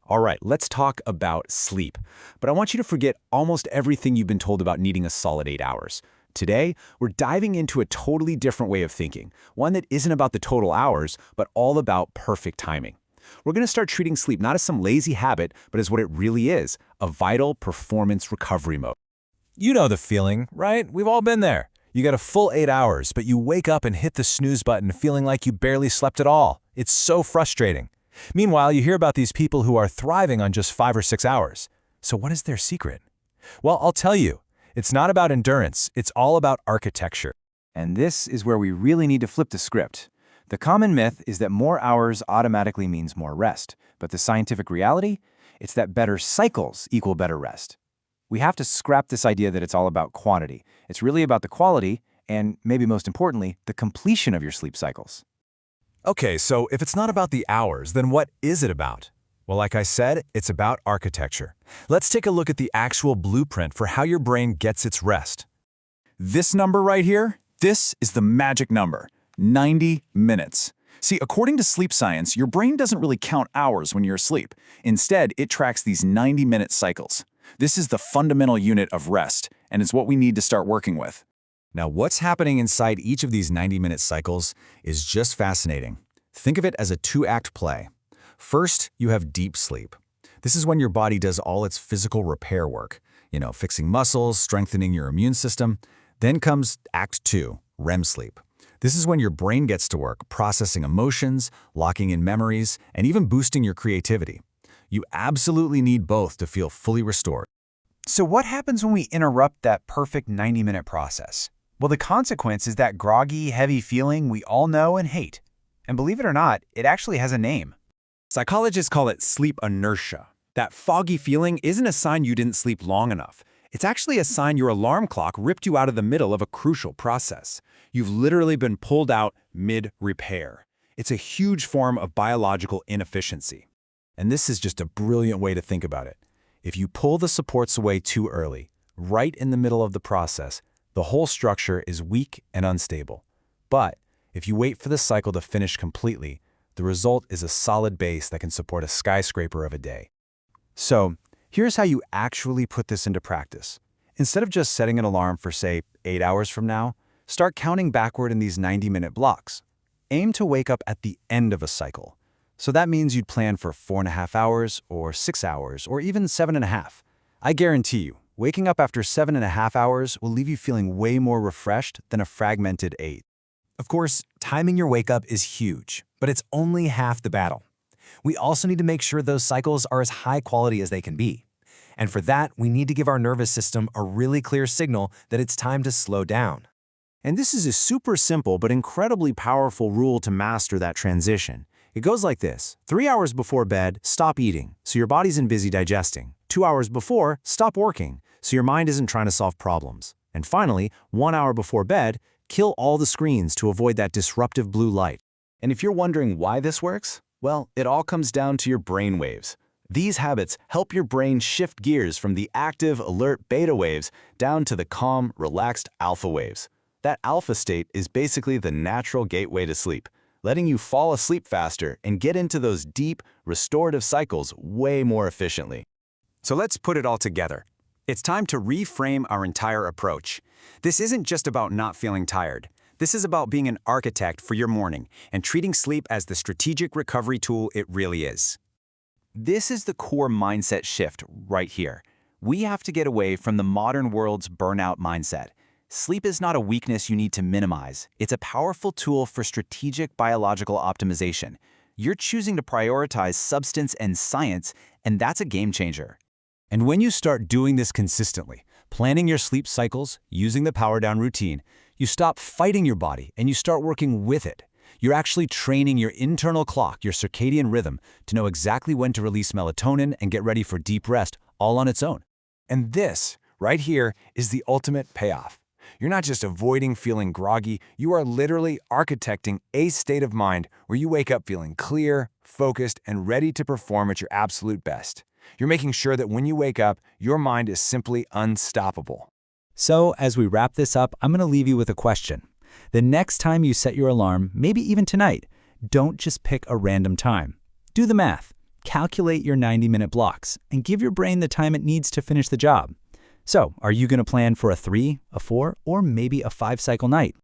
All right, let's talk about sleep. But I want you to forget almost everything you've been told about needing a solid 8 hours. Today, we're diving into a totally different way of thinking, one that isn't about the total hours, but all about perfect timing. We're going to start treating sleep not as some lazy habit, but as what it really is, a vital performance recovery mode. You know the feeling, right? We've all been there. You get a full 8 hours, but you wake up and hit the snooze button feeling like you barely slept at all. It's so frustrating. Meanwhile, you hear about these people who are thriving on just 5 or 6 hours. So what is their secret? Well, I'll tell you. It's not about endurance. It's all about architecture. And this is where we really need to flip the script. The common myth is that more hours automatically means more rest. But the scientific reality? It's that better cycles equal better rest. We have to scrap this idea that it's all about quantity. It's really about the quality and, maybe most importantly, the completion of your sleep cycles. Okay, so if it's not about the hours, then what is it about? Well, like I said, it's about architecture. Let's take a look at the actual blueprint for how your brain gets its rest. This number right here, this is the magic number, 90 minutes. See, according to sleep science, your brain doesn't really count hours when you're asleep. Instead, it tracks these 90-minute cycles. This is the fundamental unit of rest, and it's what we need to start working with. Now, what's happening inside each of these 90-minute cycles is just fascinating. Think of it as a 2-act play. First, you have deep sleep. This is when your body does all its physical repair work, fixing muscles, strengthening your immune system. Then comes Act 2, REM sleep. This is when your brain gets to work, processing emotions, locking in memories, and even boosting your creativity. You absolutely need both to feel fully restored. So what happens when we interrupt that perfect 90-minute process? Well, the consequence is that groggy, heavy feeling we all know and hate. And believe it or not, it actually has a name. Psychologists call it sleep inertia. That foggy feeling isn't a sign you didn't sleep long enough. It's actually a sign your alarm clock ripped you out of the middle of a crucial process. You've literally been pulled out mid-repair. It's a huge form of biological inefficiency. And this is just a brilliant way to think about it. If you pull the supports away too early, right in the middle of the process, the whole structure is weak and unstable. But if you wait for the cycle to finish completely, the result is a solid base that can support a skyscraper of a day. So, here's how you actually put this into practice. Instead of just setting an alarm for, say, 8 hours from now, start counting backward in these 90-minute blocks. Aim to wake up at the end of a cycle. So that means you'd plan for 4.5 hours, or 6 hours, or even 7.5. I guarantee you, waking up after 7.5 hours will leave you feeling way more refreshed than a fragmented 8. Of course, timing your wake up is huge, but it's only half the battle. We also need to make sure those cycles are as high quality as they can be. And for that, we need to give our nervous system a really clear signal that it's time to slow down. And this is a super simple but incredibly powerful rule to master that transition. It goes like this. 3 hours before bed, stop eating, so your body's busy digesting. 2 hours before, stop working, so your mind isn't trying to solve problems. And finally, 1 hour before bed, kill all the screens to avoid that disruptive blue light. And if you're wondering why this works, well, it all comes down to your brain waves. These habits help your brain shift gears from the active, alert beta waves down to the calm, relaxed alpha waves. That alpha state is basically the natural gateway to sleep, letting you fall asleep faster and get into those deep, restorative cycles way more efficiently. So let's put it all together. It's time to reframe our entire approach. This isn't just about not feeling tired. This is about being an architect for your morning and treating sleep as the strategic recovery tool it really is. This is the core mindset shift right here. We have to get away from the modern world's burnout mindset. Sleep is not a weakness you need to minimize. It's a powerful tool for strategic biological optimization. You're choosing to prioritize substance and science, and that's a game changer. And when you start doing this consistently, planning your sleep cycles, using the power down routine, you stop fighting your body and you start working with it. You're actually training your internal clock, your circadian rhythm, to know exactly when to release melatonin and get ready for deep rest all on its own. And this, right here, is the ultimate payoff. You're not just avoiding feeling groggy, you are literally architecting a state of mind where you wake up feeling clear, focused, and ready to perform at your absolute best. You're making sure that when you wake up, your mind is simply unstoppable. So, as we wrap this up, I'm going to leave you with a question. The next time you set your alarm, maybe even tonight, don't just pick a random time. Do the math. calculate your 90-minute blocks and give your brain the time it needs to finish the job. So, are you going to plan for a 3, a 4, or maybe a 5-cycle night?